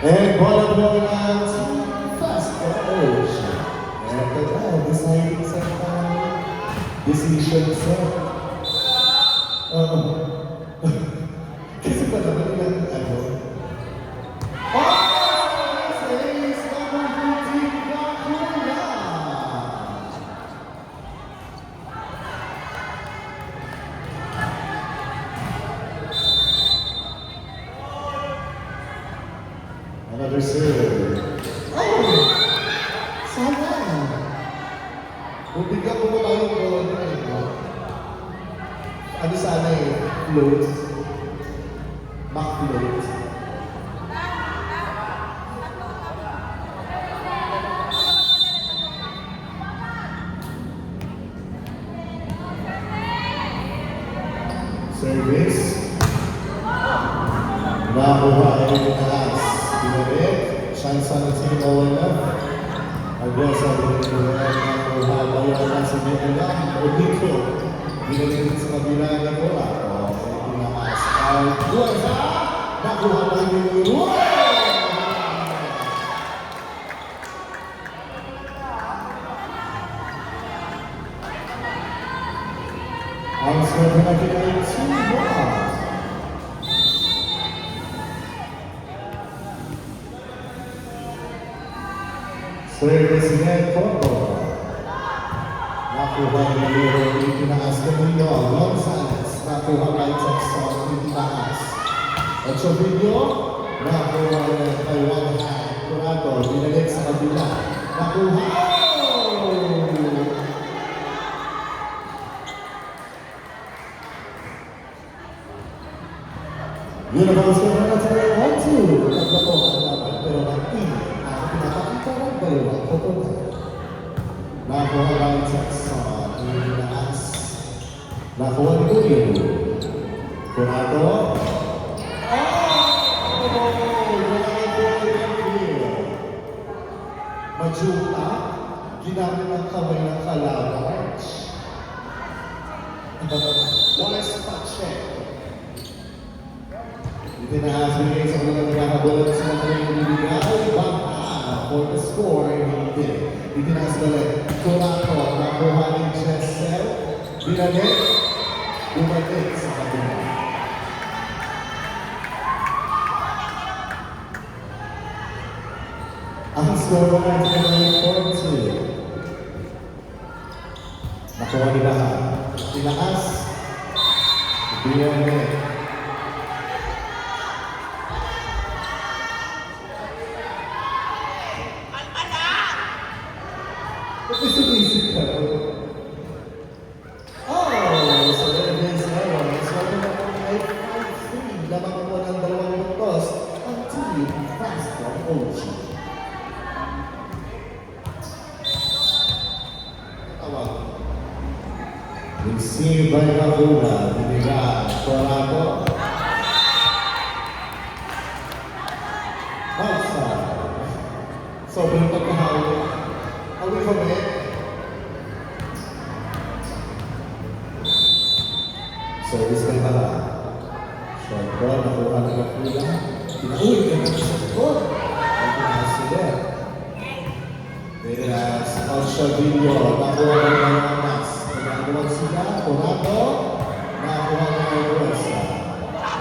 And volleyball at fast coach. Ito na, deciding sa decision set. Kasi pa naman ilang ano. Ace number 13, Bakula! Another serve. Oh! Sana! Kung bigyan ko ba tayo ko, ano sana eh, float. Back float. Service. Nakuha ay taas. Pinabit. Chance na sa Hinola. Agwasa din ito na nakuha. Bayan na sa Hinola. Odito. Pinabit sa kabila na bola. Pinakas. Agwasa. Nakuha pa yung Hinola. Ang score natin ay 2-1. Service net Coco. Nakuha ng Lero, itinaas ka ninyo. Gonzales, nakuha kay Jackson, itinaas. Ochovillo, nakuha ng Taiwan High. Curado, binalik sa kabila. Nakuha! Universe ko na natin ay 1-2. Tatlo po ang laban, pero mag-ini. Ang pinakakita ng dalawa, Coco. Nakuha kay Jackson, itinaas. Nakuha ni Julio. Curado. Majuta, ginamit ng kamay ng kalaban. Wallace Pacheck. Itinaas bigay sa mga nagkakabulat sa mga nilibigay. Bangka for the score, hindi. Itinaas balik. Curato, nakuha ni Jessel. Binalik. Bumalik sa kabila. Ang score natin ay 4-2. Nakuha ni Baha. Tinaas. Binalik. Isip-isip ka. So there is error. So ito na po ay 5-3. Lamang po ng dalawang puntos ang team fast from OG. Tawag. Receive by Bakula. Binigay. Curado. Outside. Sobrang pagkahawin. Away from it. Service kay Bala. Short ball, nakuha ng Bakula. Pinauwi ka na sa likod. Ang pinakas sila. There's Ochovillo. Nakuha ng Manamas. Nagagawa sila. Curado. Nakuha ng Arguesa.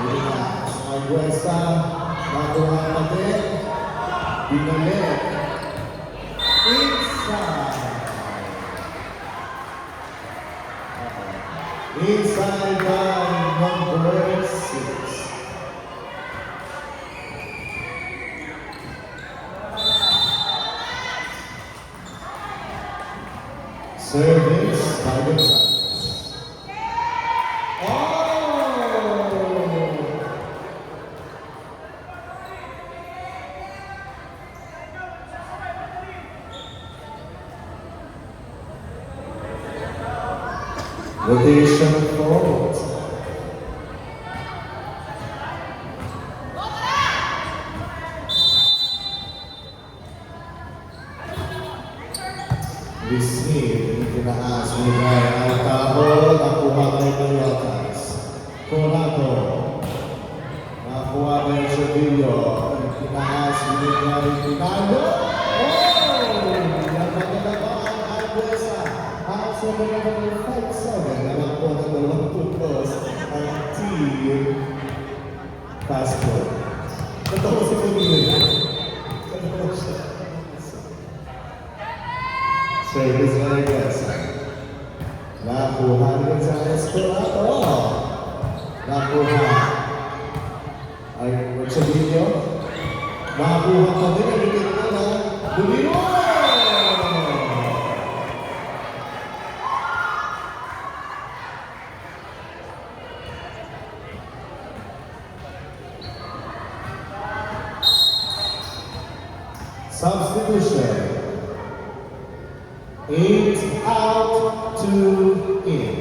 There's Arguesa. Nakuha pati. Binalik. Inside by number 6. Service by Gonzales. Rotation forward. Receive, itinaas nilay ang tao, nakuha kay Coyotes. Curado, nakuha kay Ochovillo, itinaas ay Pinalo. Oh! Napagdala ko ang Arguesa. Ang sa mga number 5-7. Nalang po ng dalawang puntos ang team Passport. Totoo si Pumili. Totoo siya. Service na Arguesa. Nakuha rin sa Esperanto. Nakuha. Ay, sabihin niyo, nakakuha pa din ang dikit na na Buliro! Substitution. 8 out, 2 in.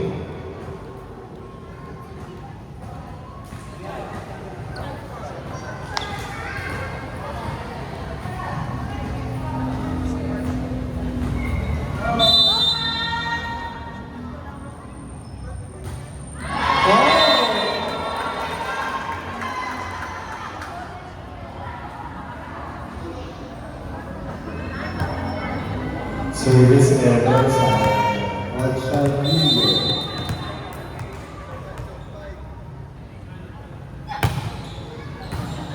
Service error sa Alchalillo.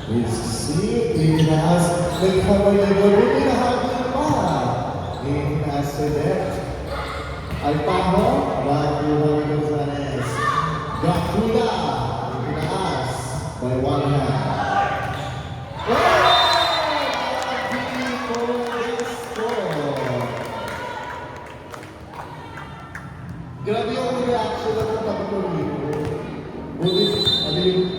We see Pilipinas nagkamay na gawin hinahabol pa. Pilipinas select. Alpaho, Baguho Gonzalez. Gakula, Pilipinas by 1 hand. Grabe yung reaction na kung tapos ko rito. Bulit, alin.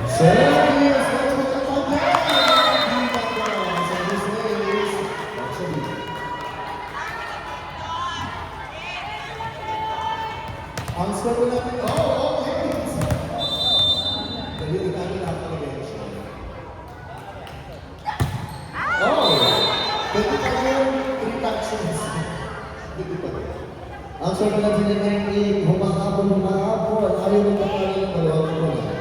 Service! Ang score natin, okay! Dali namin nakakaliensya. Pwede pa yung 3 taxes. Pwede pa rin. Ang score natin ay humahapon. Ayaw mo pa rin yung dalawang muna.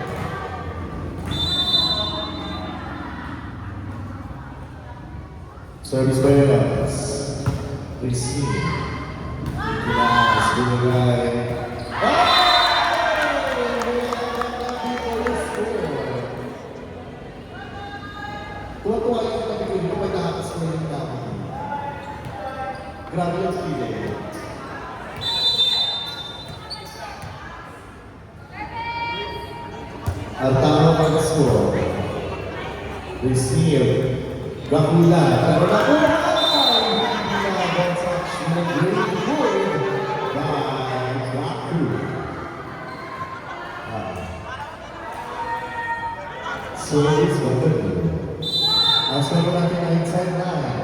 Service by Elas. Receive. Elas, binigay. Tuwa-tuwa yung tabi ko, hindi ko may nakakas mo yung dami. Grabe yung feeling. Ang tama mag-score. Receive. Gakula. Pero nakuha! Ginagawa sa great goal by Gaku. Service by Gaku. Ang score natin ay 10-9.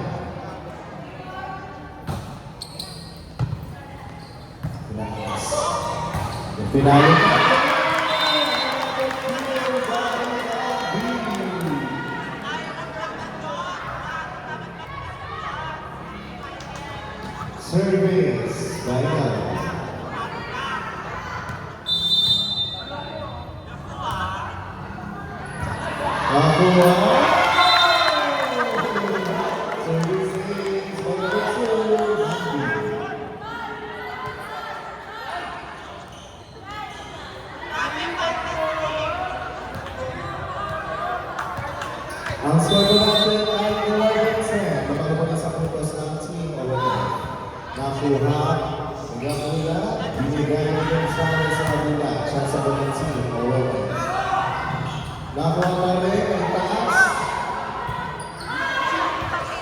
Yung pinalo na. Service by Gaku. Nakuha! Ang score natin ay 11-10. Napagpapalit sa puntos ng team Owen. Nakuha, Gakula, binigay ng Gonzalez sa kabila. Siya sa buong team Owen. Nakuha pa rin ang taas.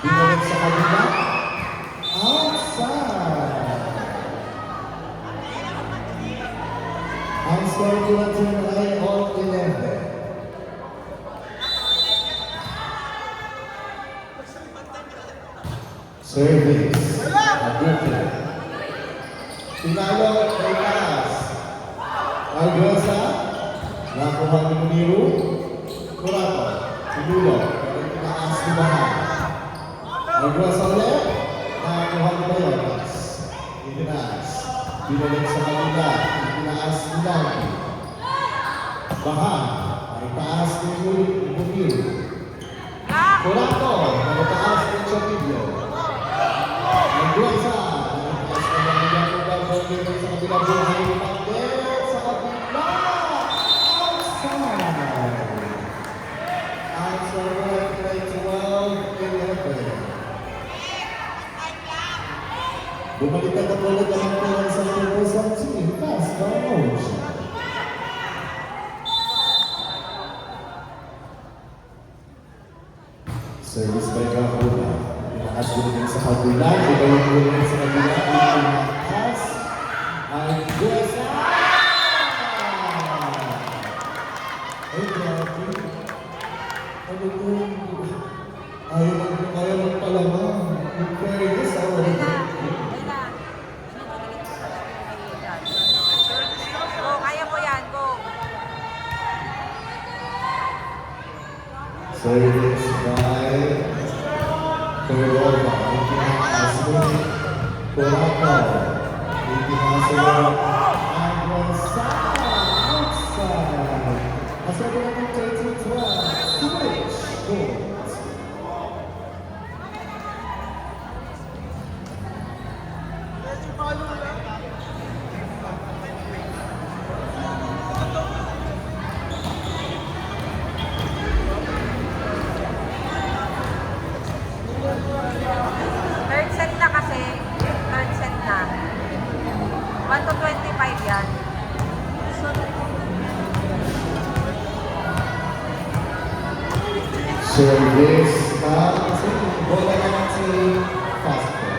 Binigay sa kabila. Outside! Ang score natin ay all 11. Service. Abuke. Pinalo kay Taas. Arguesa. Nakuha ni Muniru. Curato. Pinulo. Taas ni Bahan. Arguesa ulit. Nakuha ni Bayotas. Itinas. Pinalik sa kanila. Itinaas ni Lagi. Baha. Ay taas ni Bumil. Curato. Ay taas ni Chapillo. Nagwasa. Ay taas ni Mariano Galvin sa kabilang buhay. Pagdel sa kabila. Outside. Outside referee 12-11. Bumaliktad ang ulit ang mga sa Rosa Team. Pass by Motion. Service by Rahula. Inaas din sa kabila. Iba yung ulit sa kabila. Inaas. Ay Buesa! Ay, grabe. Ano yung... Ayaw magpalamang. Yung fairness, Kaya mo yan, go! Service by Corona. Ipinakasunod. Corona. Ipinakasunod. And outside. As a number 13-12. Switch. Goals. Third set na kasi. Third set na. 1 to 25 yan. Service by bola naman si Pastor.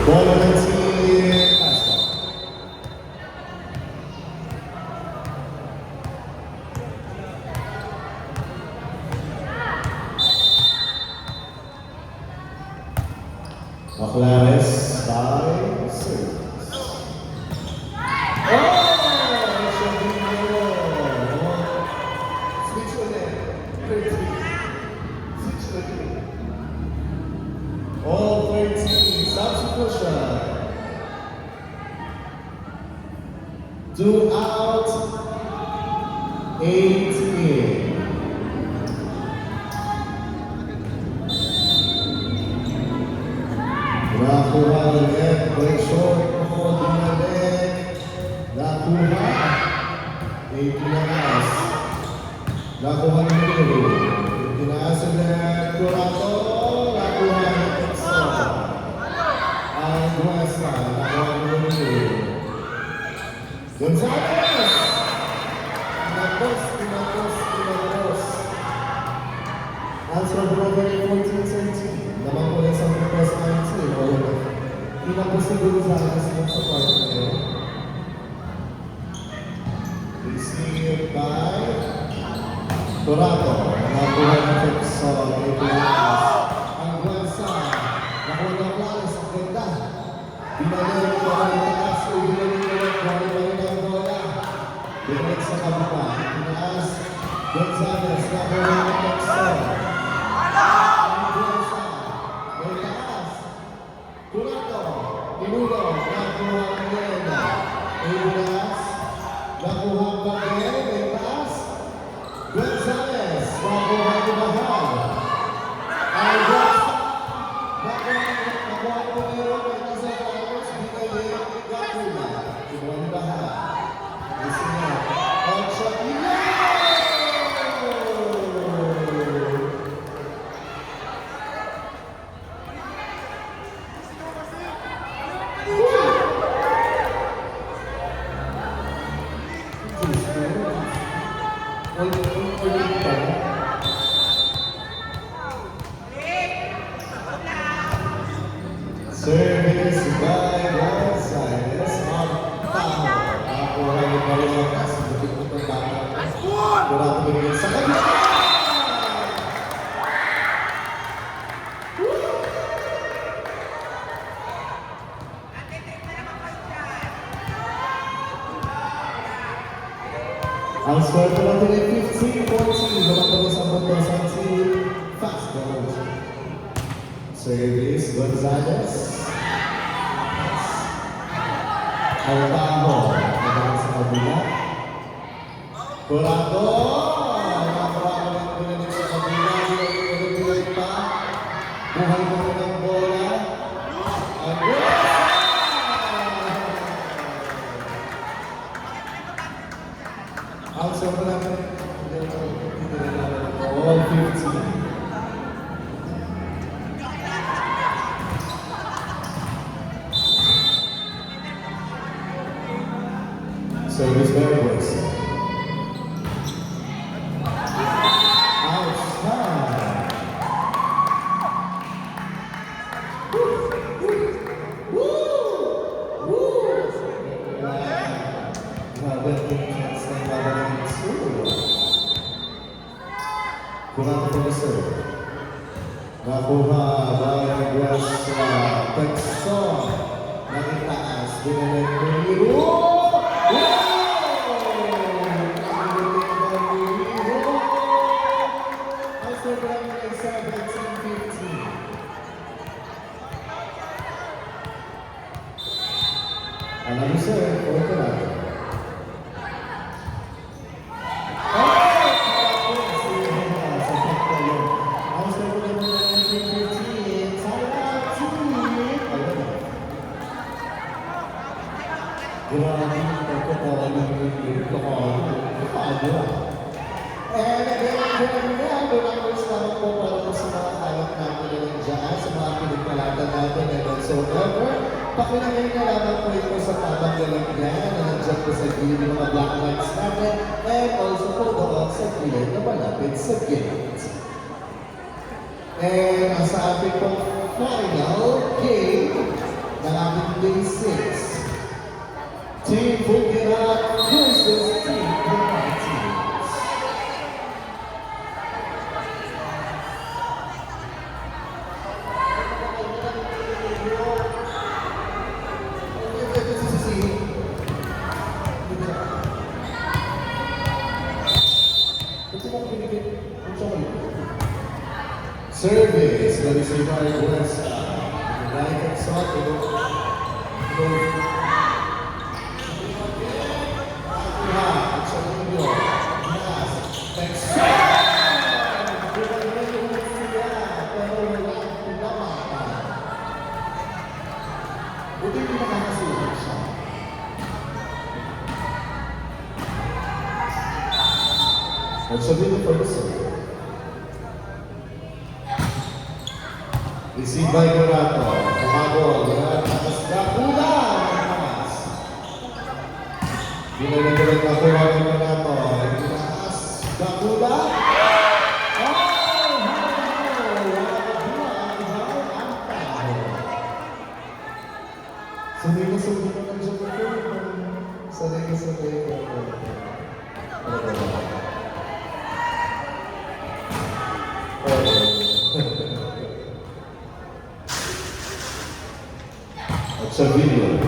Bola naman si Pastor. Maclares by Service. Switch ulit. Switch ulit. All 13, substitution. 2 out, 8 in. Nakuha ulit, break short, dinalik. Nakuha, 8 tinaas. Nakuha ni Miro. Tinaas ulit, Curato. Nakuha ni Texo. Ang Guasa, nakuha ni Miro. Gonzales! Tinagos. Answer Brother 14-13. Naman po lang sa Press 19. Tinagos si Gonzales ng sa part na yun. Received by Curato. Nakuha ni Texo. Ang Guasa. Nakuha ni Clares. Ang ganda. Binalik ko ang taas. Binalik sa kabila. Tinaas. Gonzales. Nakuha ni Texo. Ang Guasa. May taas. Curato. Inulo. Nakuha ni Lena. Ibulas. Nakuha pa rin. May taas. Gonzales. Nakuha ni Bahal. Ang Guasa. Nakuha ni Lena. May taas sa Carlos. Binalik ni Gapula. Ibulan ni Bahal. Service by Gonzales. Magtaho. Nakuha ni Mariano. Sigurado binigyan sa kabila. Ang score po natin ay 15-14. Wala po sa punto sa team Fast Gold. Service Gonzalez. Albaho. Nagawin sa kabila. Curado. Nakakarami ng pinanig sa kabila. Buhay pa. Buhay mo ng bola. Agos! Ang score natin all 15. Service Bearboys. Outside. Grabe ang defense ng Babalang School. Kurang po na sir. Nakuha Bayan West Texon. Nagitaas. Binalag mo yung alam mo sir, huwag ka lang. Sa pagka yun. Ang sir ko naman ng 1915, sayang team! Alam mo. Grabe yung pagkakaroon ng pagkakaroon. And again, walang words naman po para po sa mga kalap natin na dyan, sa mga pinagkalatan natin and whatsoever. Pakilagay na lamang po ito sa tabang lalagyan na nandiyan po sa gilid ng mga black lights natin and also po doon sa gilid na malapit sa gate. And sa ating pong final game ng ating day 6, Team Bukirat versus Team Bukirat. Service, that is a very West. Right and sought, buti hindi makakasulat siya. Let's show you the first one. Receive by Dorato. Tumagol. Atas Gapula. Mas. Binagagalag na po ang Dorato. Atas Gapula. Sanay na sa mga nandiyan ko. Sanay ka sa tayo. At sa video,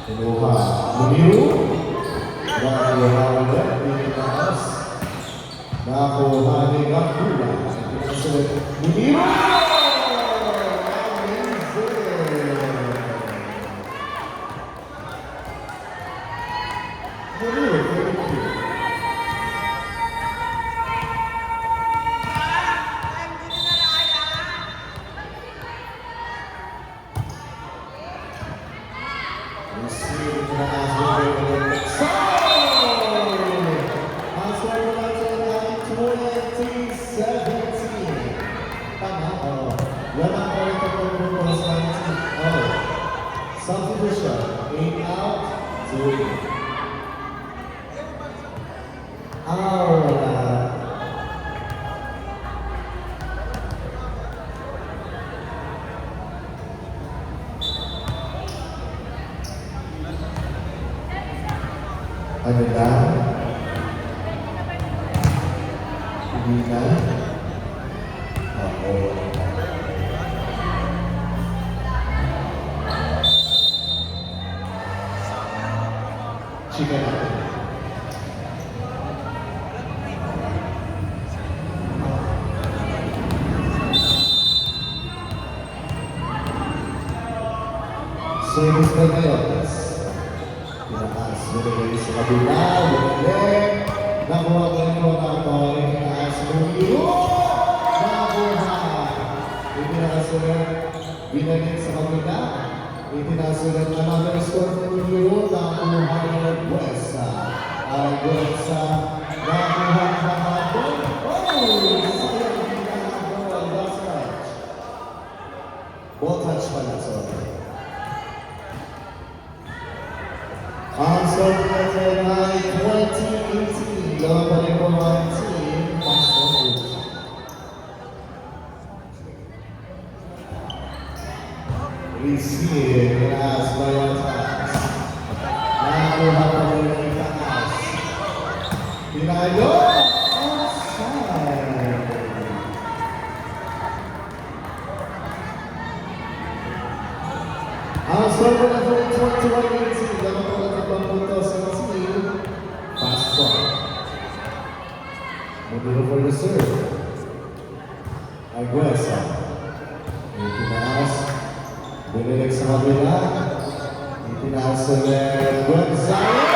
kinuha Muniru, Nakayahawan na, Pilipinas, nakuha ni Gakula, Pinasunod Muniru! Muniru, Muniru. Substitution, 8 out, 2 in. Wala. Ano na? Hindi na? Oo. Chika natin. Service by Mayones. Tinaas, binigay sa kabila, binigay. Nakuha ko yung mga tawag, tinaas, binigay. Nakuha! Itinasunod, binigay sa kabila. Itinasunod na namin score for Euro, nakuha ng Arguesa. Arguesa, nakuha ng hapon. Oh! Sayang pinahapon, last touch. Ball touch pala, sorry. Ang score natin ay 2018. Laban pa rin po ang team. Receive as Bayotas. Nakuha pa rin ang itaas. Pinayo! Offside! Ang score natin ay 21-18. Laban po natin ang punto sa team. Fast ball. Mabiro for the serve. Arguesa. Itinaas. Binilig sa kabila. Itinaas ulit. Gonzalez!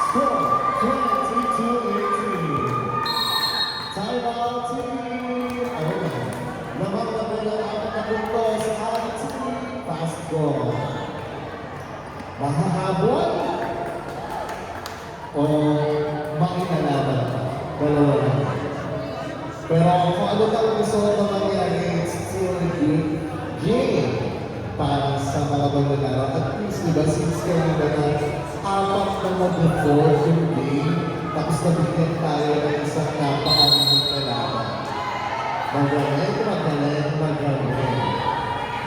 Score 22-18. Time out team. Ayun na. Naman na bola ang pagkapunto sa team. Fast ball. Mahahabol o makinalaban? Dalawa na. Pero kung ano lang gusto na mangyari, it's still a good game para sa mga maglalaro. At least, diba, since kanina na apat na mag-before yung game, tapos nabigyan tayo ng isang napakalimit na laban. Magaling.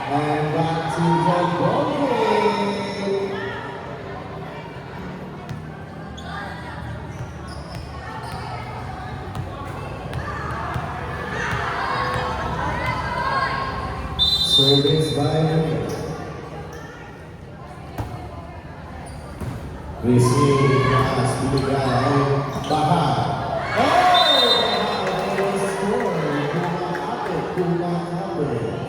And back to the ball game. Service by receive pass, binigay, Baha. Oh! Baha will score. Kumakabe.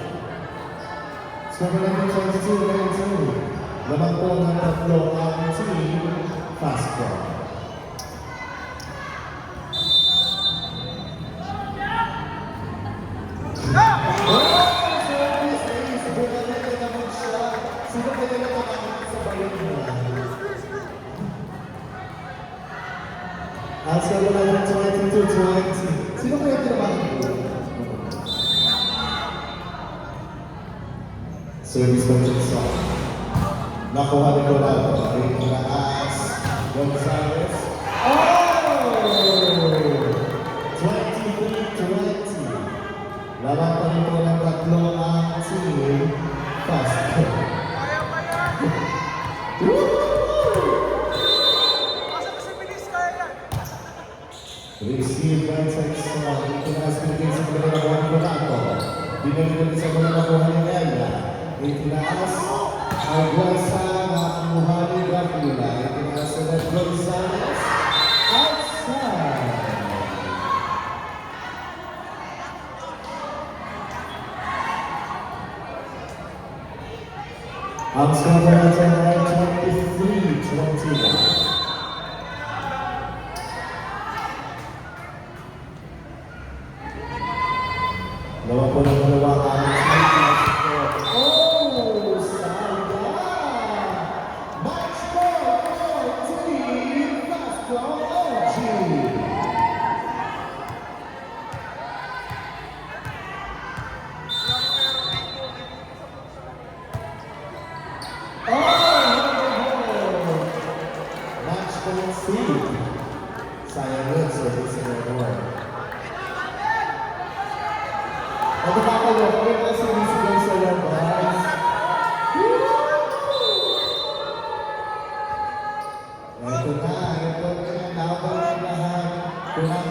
Score number 22-19. Laman po ng tatlo ang team. Fast ball. Ang score naman 22-20. Sino kaya tinabahan ko? Service by Jackson. Nakuha ni Colado. Ay tinaas. Gonzalez. Oh! 23-20. Laban pa rin po ng tatlo ang team. Fast. Receive by Jackson. Itinaas pinigay sa mga nakuha ni Colado. Binigay sa mga nakuha ni Nella. Itinaas. Arguesa nakuha ni Dracula. Itinaas sa Gonzalez. Outside. Ang score natin ay 23-21. Lawa po ng dalawa ang oh! Sayang! Match ball for team Fast Ball OG! Match ball team. Sayang yun, service in the door. Ano ba kayo? Kami na sinisigaw sa labas. Ito na. Nabalik lahat.